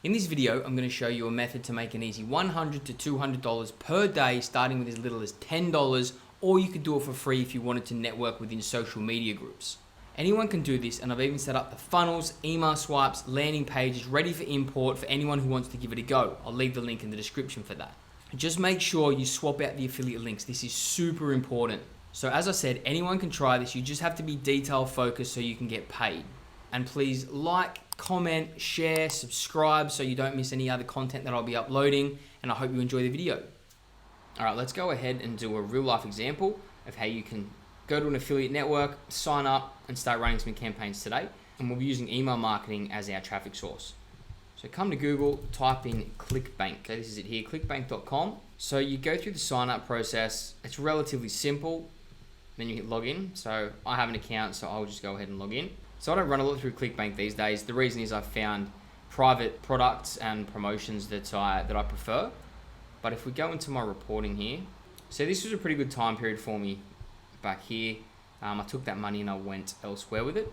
In this video, I'm going to show you a method to make an easy $100 to $200 per day, starting with as little as $10, or you could do it for free if you wanted to network within social media groups. Anyone can do this, and I've even set up the funnels, email swipes, landing pages ready for import for anyone who wants to give it a go. I'll leave the link in the description for that. Just make sure you swap out the affiliate links. This is super important. So as I said, anyone can try this. You just have to be detail focused so you can get paid. And please like, comment, share, subscribe so you don't miss any other content that I'll be uploading, and I hope you enjoy the video. All right, let's go ahead and do a real life example of how you can go to an affiliate network, sign up, and start running some campaigns today. And we'll be using email marketing as our traffic source. So come to Google, type in Clickbank. Okay, this is it here, clickbank.com. So you go through the sign up process. It's relatively simple. Then you hit login. So I have an account, so I'll just go ahead and log in. So I don't run a lot through Clickbank these days. The reason is I've found private products and promotions that I prefer. But if we go into my reporting here, so this was a pretty good time period for me back here. I took that money and I went elsewhere with it.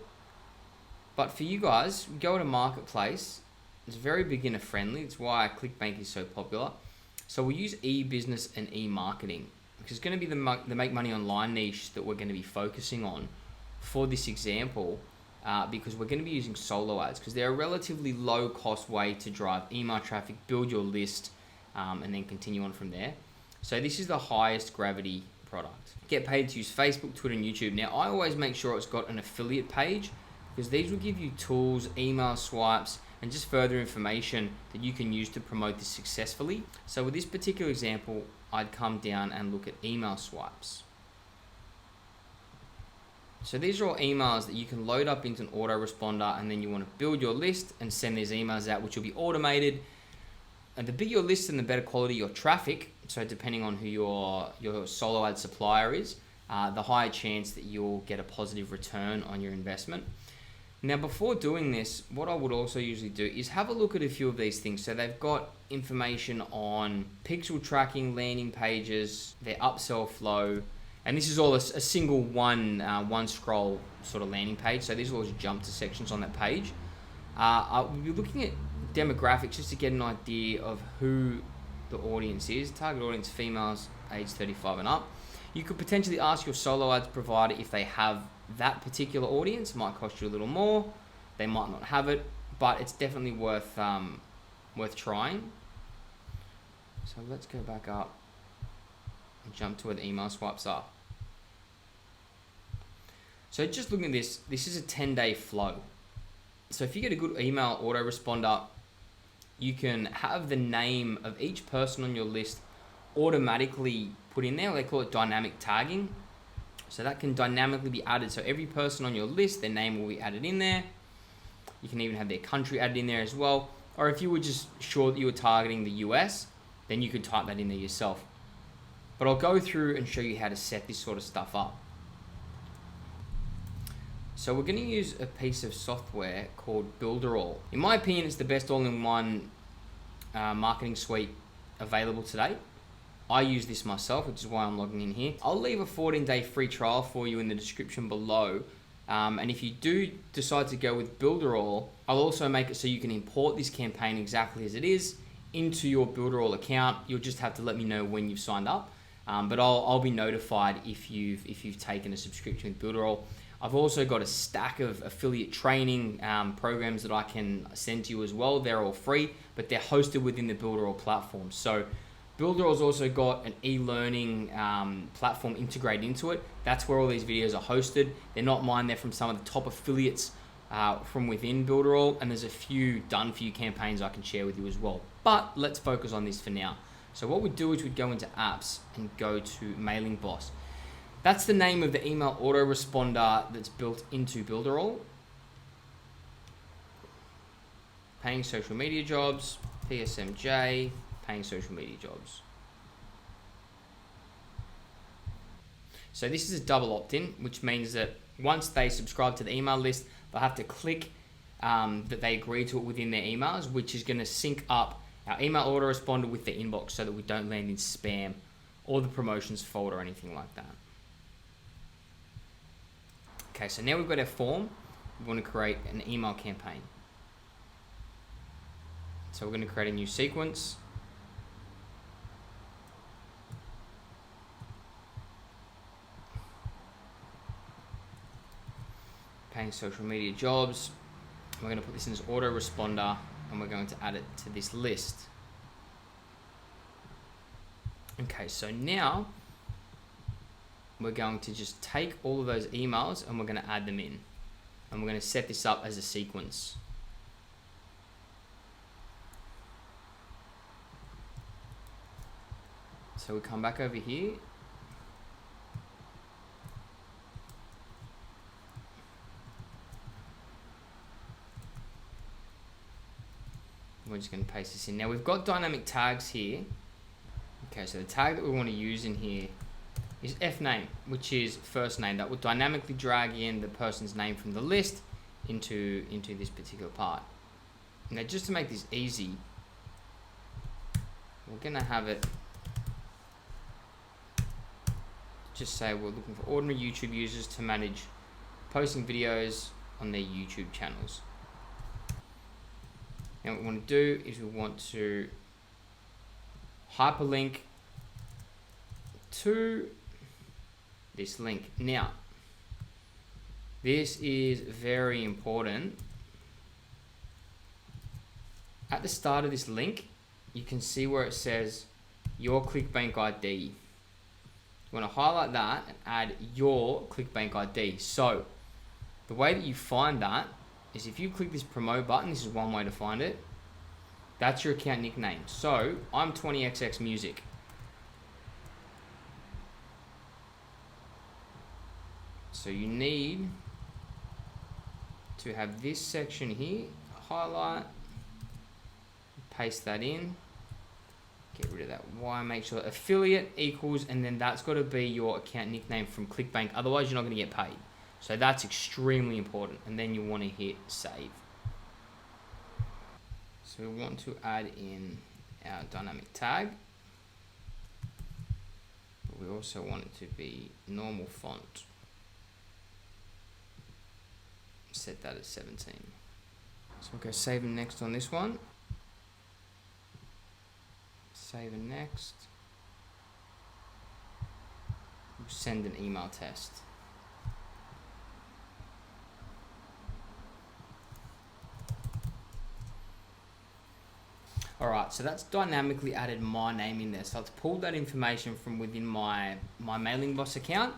But for you guys, go to Marketplace. It's very beginner friendly. It's why Clickbank is so popular. So we'll use e-business and e-marketing, which is going to be the make money online niche that we're going to be focusing on for this example. Because we're going to be using solo ads because they're a relatively low cost way to drive email traffic, build your list, and then continue on from there. So this is the highest gravity product. Get paid to use Facebook, Twitter, and YouTube. Now I always make sure it's got an affiliate page because these will give you tools, email swipes, and just further information that you can use to promote this successfully. So with this particular example, I'd come down and look at email swipes. So these are all emails that you can load up into an autoresponder, and then you want to build your list and send these emails out, which will be automated. And the bigger your list and the better quality your traffic, so depending on who your solo ad supplier is, the higher chance that you'll get a positive return on your investment. Now before doing this, what I would also usually do is have a look at a few of these things. So they've got information on pixel tracking, landing pages, their upsell flow, and this is all a single one scroll sort of landing page. So these will always jump to sections on that page. We'll be looking at demographics just to get an idea of who the audience is. Target audience, females age 35 and up. You could potentially ask your solo ads provider if they have that particular audience. It might cost you a little more. They might not have it, but it's definitely worth trying. So let's go back up and jump to where the email swipes are. So just looking at this is a 10-day flow. So if you get a good email autoresponder, you can have the name of each person on your list automatically put in there. They call it dynamic tagging. So that can dynamically be added. So every person on your list, their name will be added in there. You can even have their country added in there as well. Or if you were just sure that you were targeting the US, then you could type that in there yourself. But I'll go through and show you how to set this sort of stuff up. So we're going to use a piece of software called Builderall. In my opinion, it's the best all-in-one marketing suite available today. I use this myself, which is why I'm logging in here. I'll leave a 14-day free trial for you in the description below. And if you do decide to go with Builderall, I'll also make it so you can import this campaign exactly as it is into your Builderall account. You'll just have to let me know when you've signed up. But I'll be notified if you've taken a subscription with Builderall. I've also got a stack of affiliate training programs that I can send to you as well. They're all free, but they're hosted within the Builderall platform. So Builderall's also got an e-learning platform integrated into it. That's where all these videos are hosted. They're not mine, they're from some of the top affiliates from within Builderall, and there's a few done for you campaigns I can share with you as well. But let's focus on this for now. So what we'd do is we'd go into apps and go to Mailing Boss. That's the name of the email autoresponder that's built into Builderall. Paying social media jobs, PSMJ, paying social media jobs. So this is a double opt-in, which means that once they subscribe to the email list, they'll have to click that they agree to it within their emails, which is going to sync up our email autoresponder with their inbox so that we don't land in spam or the promotions folder or anything like that. Okay, so now we've got our form. We want to create an email campaign. So we're going to create a new sequence. Paying social media jobs. We're going to put this in as autoresponder, and we're going to add it to this list. Okay, so now we're going to just take all of those emails and we're going to add them in. And we're going to set this up as a sequence. So we come back over here. We're just going to paste this in. Now we've got dynamic tags here. Okay, so the tag that we want to use in here is fname, which is first name. That will dynamically drag in the person's name from the list into this particular part. Now just to make this easy, we're going to have it just say we're looking for ordinary YouTube users to manage posting videos on their YouTube channels. Now what we want to do is we want to hyperlink to this link. Now, this is very important. At the start of this link, you can see where it says your Clickbank ID. You want to highlight that and add your Clickbank ID. So the way that you find that is if you click this promote button, this is one way to find it. That's your account nickname. So I'm 20XX Music. So you need to have this section here, highlight, paste that in, get rid of that Y, make sure that affiliate equals, and then that's got to be your account nickname from Clickbank. Otherwise, you're not going to get paid. So that's extremely important. And then you want to hit save. So we want to add in our dynamic tag. But we also want it to be normal font. Set that at 17. So we'll go save and next on this one. Save and next. We'll send an email test. Alright, so that's dynamically added my name in there. So it's pulled that information from within my Mailing Boss account.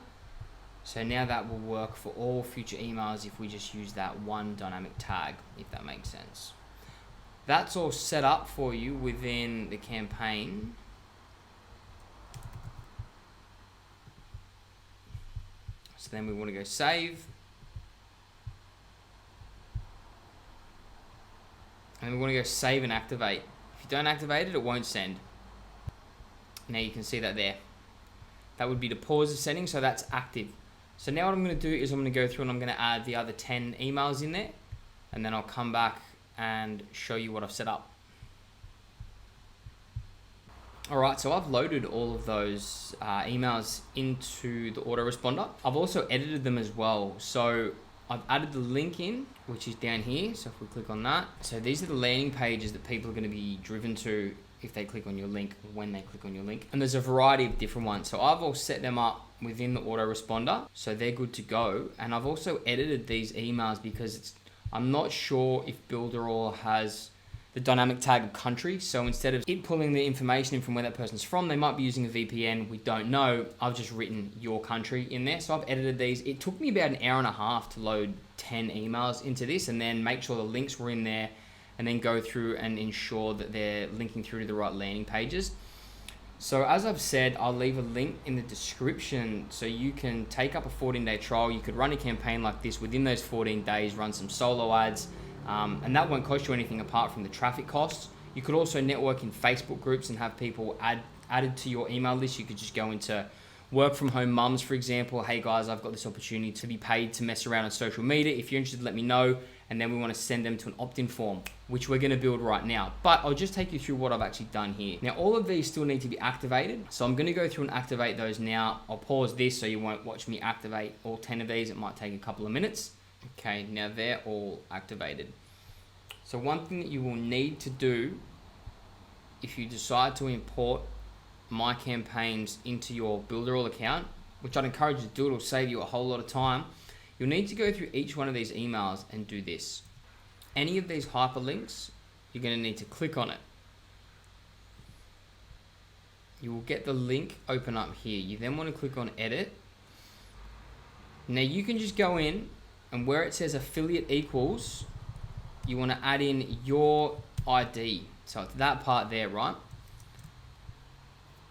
So now that will work for all future emails if we just use that one dynamic tag, if that makes sense. That's all set up for you within the campaign. So then we want to go save. And we want to go save and activate. If you don't activate it, it won't send. Now you can see that there. That would be the pause the setting, so that's active. So now what I'm going to do is I'm going to go through and I'm going to add the other 10 emails in there. And then I'll come back and show you what I've set up. Alright, so I've loaded all of those emails into the autoresponder. I've also edited them as well. So I've added the link in, which is down here. So if we click on that. So these are the landing pages that people are going to be driven to if they click on your link, when they click on your link. And there's a variety of different ones. So I've all set them up within the autoresponder. So they're good to go. And I've also edited these emails because I'm not sure if Builderall has the dynamic tag of country. So instead of it pulling the information in from where that person's from, they might be using a VPN. We don't know. I've just written your country in there. So I've edited these. It took me about an hour and a half to load 10 emails into this and then make sure the links were in there and then go through and ensure that they're linking through to the right landing pages. So as I've said, I'll leave a link in the description so you can take up a 14-day trial. You could run a campaign like this within those 14 days, run some solo ads, and that won't cost you anything apart from the traffic costs. You could also network in Facebook groups and have people added to your email list. You could just go into work from home mums, for example. Hey guys, I've got this opportunity to be paid to mess around on social media. If you're interested, let me know. And then we want to send them to an opt-in form, which we're going to build right now. But I'll just take you through what I've actually done here. Now, all of these still need to be activated. So I'm going to go through and activate those now. I'll pause this so you won't watch me activate all 10 of these. It might take a couple of minutes. Okay, now they're all activated. So one thing that you will need to do if you decide to import my campaigns into your Builderall account, which I'd encourage you to do, it'll save you a whole lot of time. You'll need to go through each one of these emails and do this. Any of these hyperlinks, you're going to need to click on it. You will get the link open up here. You then want to click on edit. Now you can just go in and where it says affiliate equals, you want to add in your ID. So it's that part there, right?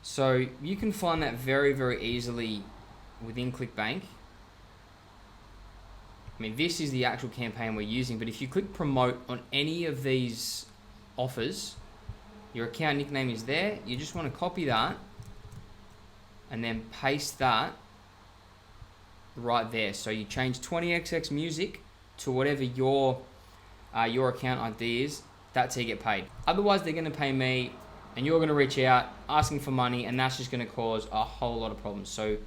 So you can find that very, very easily within Clickbank. I mean, this is the actual campaign we're using, but if you click promote on any of these offers, your account nickname is there. You just want to copy that and then paste that right there. So you change 20XX music to whatever your account ID is. That's how you get paid. Otherwise, they're going to pay me and you're going to reach out asking for money, and that's just going to cause a whole lot of problems. So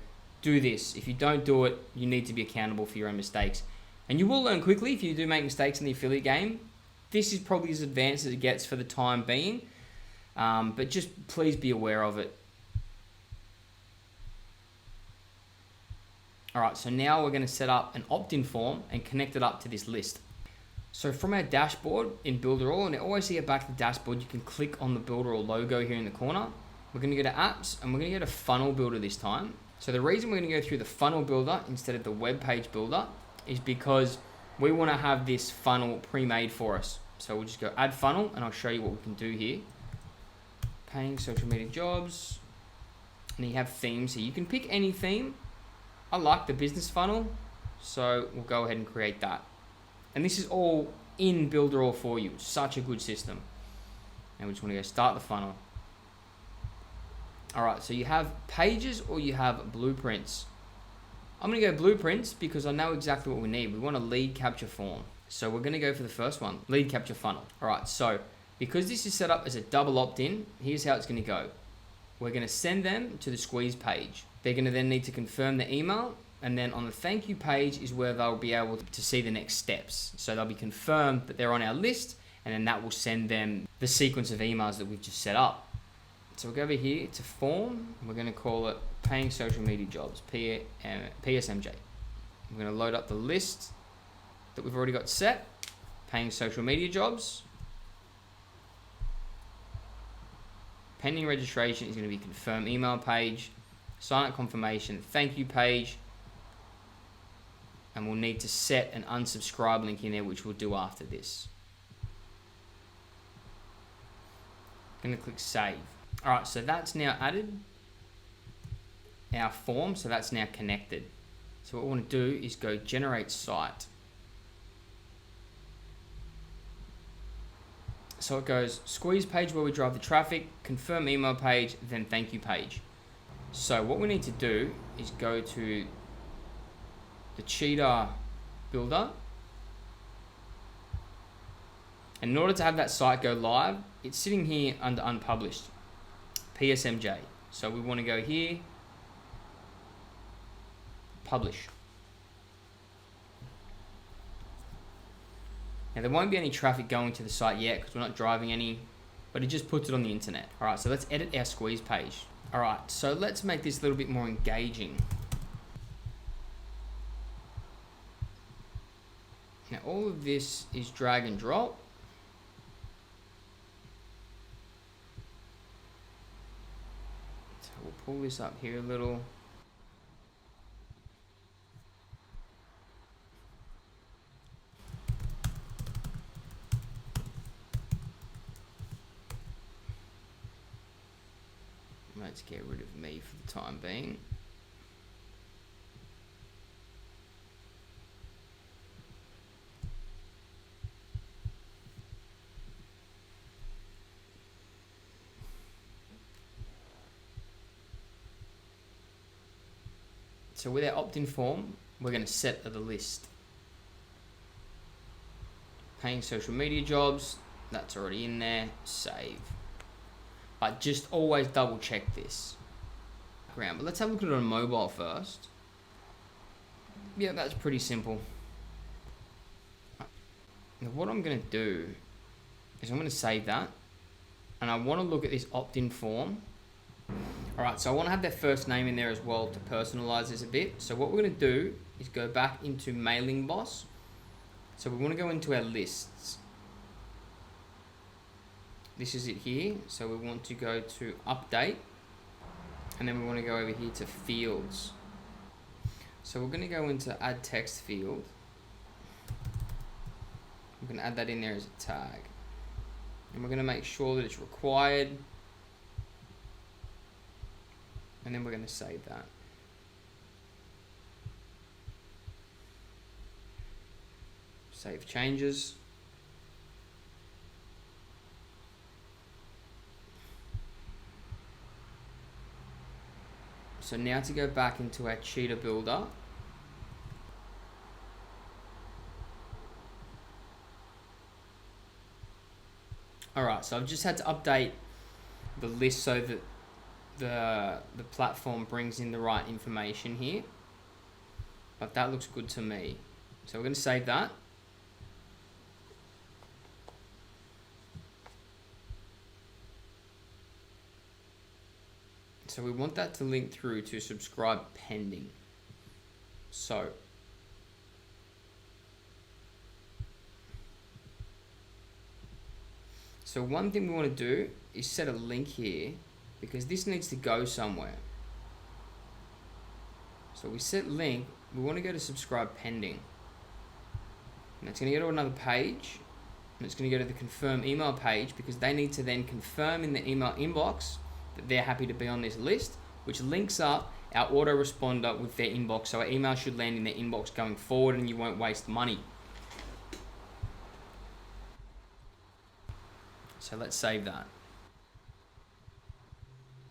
do this. If you don't do it, you need to be accountable for your own mistakes. And you will learn quickly if you do make mistakes in the affiliate game. This is probably as advanced as it gets for the time being. But just please be aware of it. All right, so now we're going to set up an opt-in form and connect it up to this list. So from our dashboard in Builderall, and always to get back to the dashboard, you can click on the Builderall logo here in the corner. We're going to go to apps and we're going to go to funnel builder this time. So the reason we're going to go through the funnel builder instead of the web page builder is because we want to have this funnel pre-made for us. So we'll just go add funnel and I'll show you what we can do here. Paying social media jobs. And you have themes here. You can pick any theme. I like the business funnel, so we'll go ahead and create that. And this is all in Builderall for you. Such a good system. And we just want to go start the funnel. All right, so you have pages or you have blueprints. I'm going to go blueprints because I know exactly what we need. We want a lead capture form. So we're going to go for the first one, lead capture funnel. All right, so because this is set up as a double opt-in, here's how it's going to go. We're going to send them to the squeeze page. They're going to then need to confirm the email, and then on the thank you page is where they'll be able to see the next steps. So they'll be confirmed that they're on our list, and then that will send them the sequence of emails that we've just set up. So we'll go over here to form. We're going to call it paying social media jobs, PSMJ. We're going to load up the list that we've already got set, paying social media jobs. Pending registration is going to be confirm email page, sign up confirmation, thank you page, and we'll need to set an unsubscribe link in there, which we'll do after this. I'm going to click save. All right, so that's now added our form, so that's now connected. So what we want to do is go generate site. So it goes squeeze page where we drive the traffic, confirm email page, then thank you page. So what we need to do is go to the Cheetah builder. And in order to have that site go live, it's sitting here under unpublished, PSMJ. So we want to go here, publish. Now there won't be any traffic going to the site yet because we're not driving any, but it just puts it on the internet. All right, so let's edit our squeeze page. All right, so let's make this a little bit more engaging. Now all of this is drag and drop. So we'll pull this up here a little. Let's get rid of me for the time being. So with our opt-in form, we're going to set the list. Paying social media jobs, that's already in there, save. But just always double check this. But let's have a look at it on mobile first. Yeah, that's pretty simple. Now what I'm going to do is I'm going to save that. and I want to look at this opt-in form. All right, so I want to have their first name in there as well to personalize this a bit. So what we're going to do is go back into Mailing Boss. So we want to go into our lists. This is it here. So we want to go to update, and then we want to go over here to fields. So we're going to go into add text field. We're going to add that in there as a tag, and we're going to make sure that it's required, and then we're going to save that. Save changes. So now to go back into our Cheetah Builder. Alright, so I've just had to update the list so that the platform brings in the right information here. But that looks good to me. So we're going to save that. So we want that to link through to subscribe pending. So one thing we want to do is set a link here, because this needs to go somewhere. So we set link, we want to go to subscribe pending. And it's going to go to another page, and it's going to go to the confirm email page, because they need to then confirm in the email inbox that they're happy to be on this list, which links up our autoresponder with their inbox. So our email should land in their inbox going forward, and you won't waste money. So let's save that.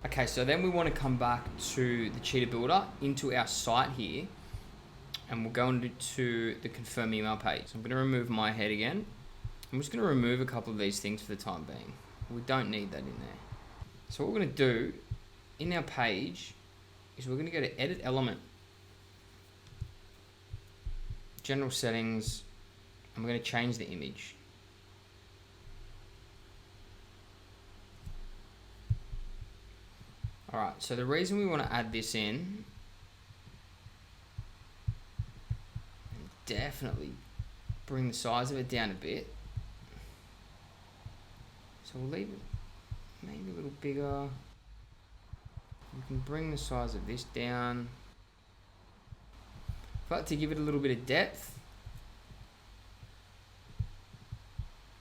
Okay, so then we want to come back to the Cheetah Builder into our site here, and we'll go into the confirm email page. So I'm going to remove my head again. I'm just going to remove a couple of these things for the time being. We don't need that in there. So what we're going to do in our page is we're going to go to edit element, general settings, and we're going to change the image. All right, so the reason we want to add this in, and definitely bring the size of it down a bit. So we'll leave it maybe a little bigger. We can bring the size of this down. But to give it a little bit of depth,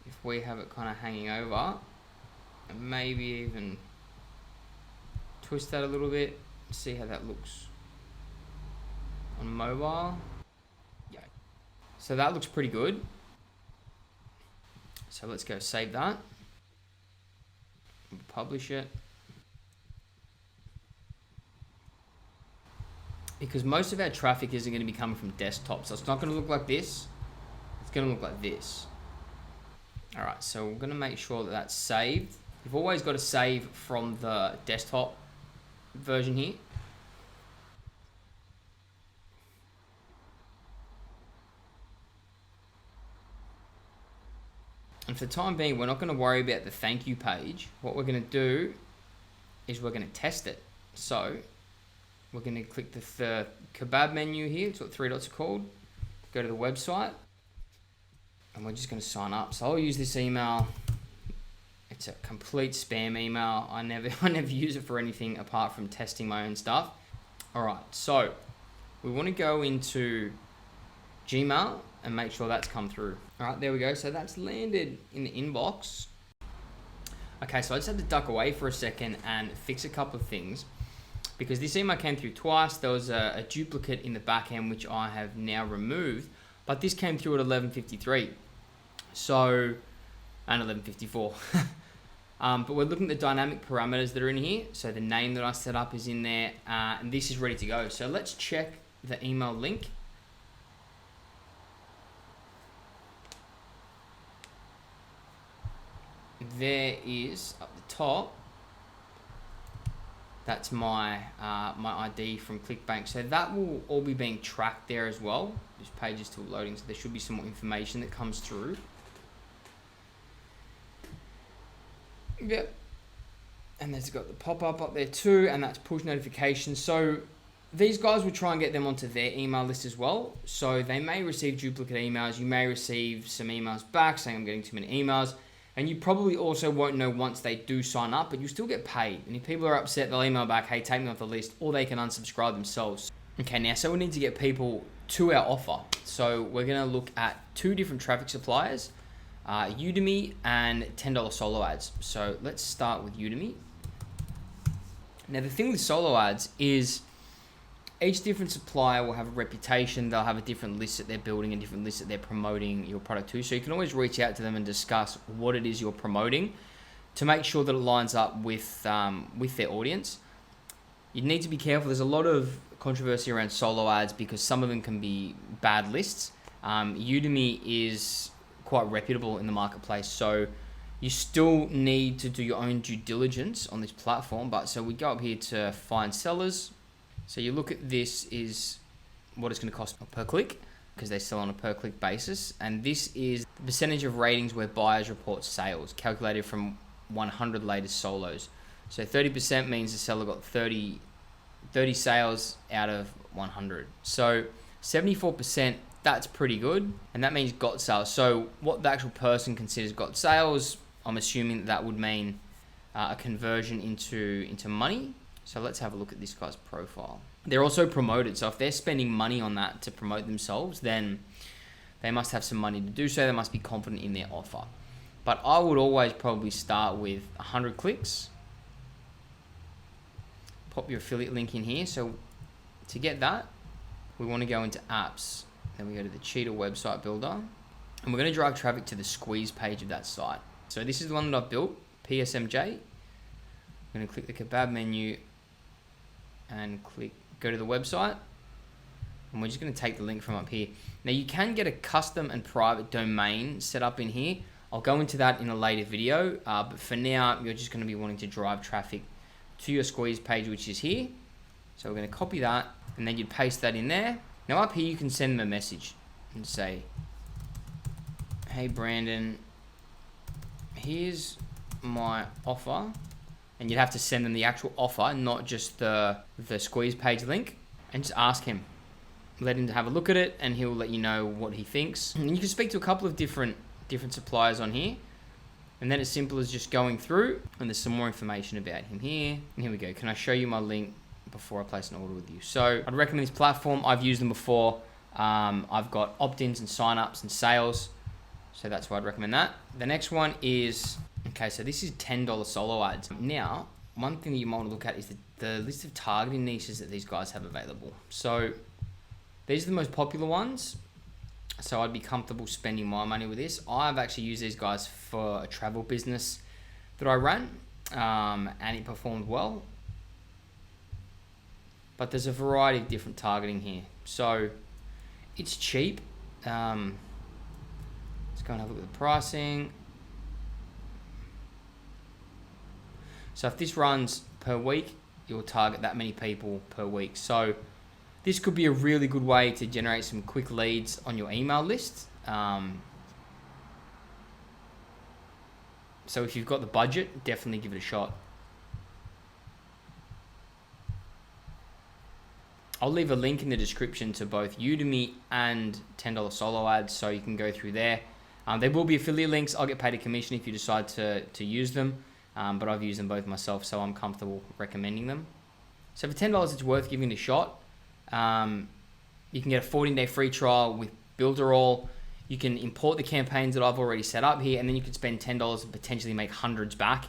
if we have it kind of hanging over, and maybe even twist that a little bit, see how that looks on mobile. Yeah. So that looks pretty good. So let's go save that. We'll publish it. Because most of our traffic isn't going to be coming from desktop, so it's not going to look like this. It's going to look like this. All right, so we're going to make sure that that's saved. You've always got to save from the desktop version here. And for the time being, we're not going to worry about the thank you page. What we're going to do is we're going to test it. So we're going to click the kebab menu here. It's what 3 dots are called. Go to the website, and we're just going to sign up. So I'll use this email. It's a complete spam email. I never use it for anything apart from testing my own stuff. All right, so we want to go into Gmail and make sure that's come through. All right, there we go. So that's landed in the inbox. Okay, so I just had to duck away for a second and fix a couple of things, because this email came through twice. There was a duplicate in the back end, which I have now removed, but this came through at 11:53. So, and 11:54. But we're looking at the dynamic parameters that are in here. So the name that I set up is in there, and this is ready to go. So let's check the email link. There is up the top. That's my my ID from Clickbank. So that will all be being tracked there as well. This page is still loading, so there should be some more information that comes through. Yep, And there's got the pop-up up there too, and that's push notifications. So these guys will try and get them onto their email list as well. So they may receive duplicate emails. You may receive some emails back saying I'm getting too many emails. And you probably also won't know once they do sign up, but you still get paid. And if people are upset, they'll email back, hey, take me off the list, or they can unsubscribe themselves. Okay, now, so we need to get people to our offer. So we're gonna look at 2 different traffic suppliers, Udemy and $10 solo ads. So let's start with Udemy. Now, the thing with solo ads is each different supplier will have a reputation. They'll have a different list that they're building, a different list that they're promoting your product to. So you can always reach out to them and discuss what it is you're promoting to make sure that it lines up with their audience. You need to be careful. There's a lot of controversy around solo ads because some of them can be bad lists. Udemy is quite reputable in the marketplace, so you still need to do your own due diligence on this platform. But so we go up here to find sellers. So you look at this is what it's going to cost per click because they sell on a per click basis. And this is the percentage of ratings where buyers report sales calculated from 100 latest solos. So 30% means the seller got 30 sales out of 100. So 74%, that's pretty good. And that means got sales. So what the actual person considers got sales, I'm assuming that would mean a conversion into money. So let's have a look at this guy's profile. They're also promoted. So if they're spending money on that to promote themselves, then they must have some money to do so. They must be confident in their offer. But I would always probably start with 100 clicks. Pop your affiliate link in here. So to get that, we want to go into apps. Then we go to the Cheetah website builder. And we're going to drive traffic to the squeeze page of that site. So this is the one that I've built, PSMJ. I'm going to click the kebab menu and go to the website. And we're just going to take the link from up here. Now you can get a custom and private domain set up in here. I'll go into that in a later video. But for now, you're just going to be wanting to drive traffic to your squeeze page, which is here. So we're going to copy that and then you'd paste that in there. Now up here, you can send them a message and say, hey Brandon, here's my offer. And you'd have to send them the actual offer, not just the squeeze page link, and just ask him. Let him have a look at it and he'll let you know what he thinks. And you can speak to a couple of different suppliers on here. And then it's simple as just going through and there's some more information about him here. And here we go. Can I show you my link before I place an order with you? So I'd recommend this platform. I've used them before. I've got opt-ins and sign-ups and sales. So that's why I'd recommend that. The next one is, okay, so this is $10 solo ads. Now, one thing that you might want to look at is the list of targeting niches that these guys have available. So these are the most popular ones. So I'd be comfortable spending my money with this. I've actually used these guys for a travel business that I ran, and it performed well. But there's a variety of different targeting here. So it's cheap. Let's go and have a look at the pricing. So if this runs per week, you'll target that many people per week. So this could be a really good way to generate some quick leads on your email list. So if you've got the budget, definitely give it a shot. I'll leave a link in the description to both Udemy and $10 solo ads, so you can go through there. There will be affiliate links. I'll get paid a commission if you decide to use them, but I've used them both myself, so I'm comfortable recommending them. So for $10, it's worth giving it a shot. You can get a 14-day free trial with Builderall. You can import the campaigns that I've already set up here, and then you could spend $10 and potentially make hundreds back.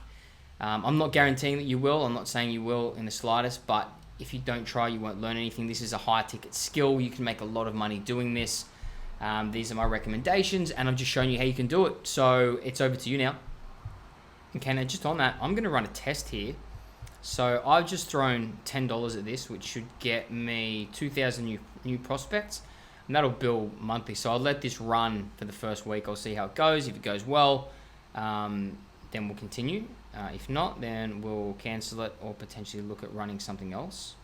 I'm not guaranteeing that you will. I'm not saying you will in the slightest, but if you don't try, you won't learn anything. This is a high-ticket skill. You can make a lot of money doing this. These are my recommendations, and I'm just showing you how you can do it. So it's over to you now. Okay, now just on that, I'm going to run a test here. So I've just thrown $10 at this, which should get me 2,000 new prospects, and that'll bill monthly. So I'll let this run for the first week. I'll see how it goes. If it goes well, then we'll continue. If not, then we'll cancel it or potentially look at running something else.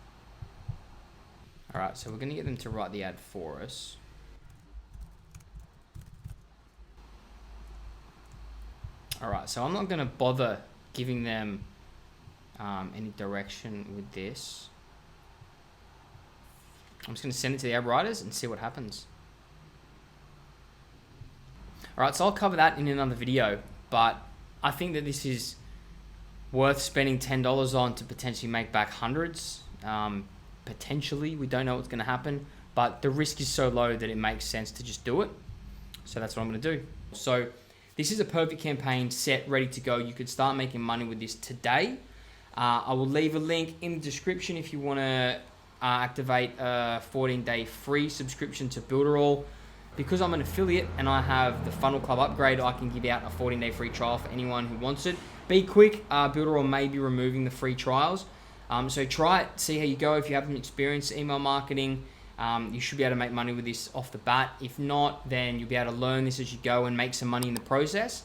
All right, so we're going to get them to write the ad for us. All right, so I'm not going to bother giving them any direction with this. I'm just going to send it to the ad writers and see what happens. All right, so I'll cover that in another video, but I think that this is worth spending $10 on to potentially make back hundreds. Potentially, we don't know what's going to happen, but the risk is so low that it makes sense to just do it. So that's what I'm going to do. So this is a perfect campaign set, ready to go. You could start making money with this today. I will leave a link in the description if you want to activate a 14-day free subscription to Builderall. Because I'm an affiliate and I have the Funnel Club upgrade, I can give out a 14-day free trial for anyone who wants it. Be quick, Builderall may be removing the free trials. So try it, see how you go. If you haven't experienced email marketing, you should be able to make money with this off the bat. If not, then you'll be able to learn this as you go and make some money in the process.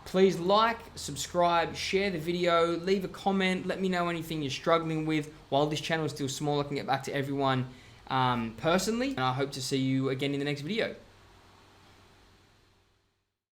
Please like, subscribe, share the video, leave a comment, let me know anything you're struggling with. While this channel is still small, I can get back to everyone personally, and I hope to see you again in the next video.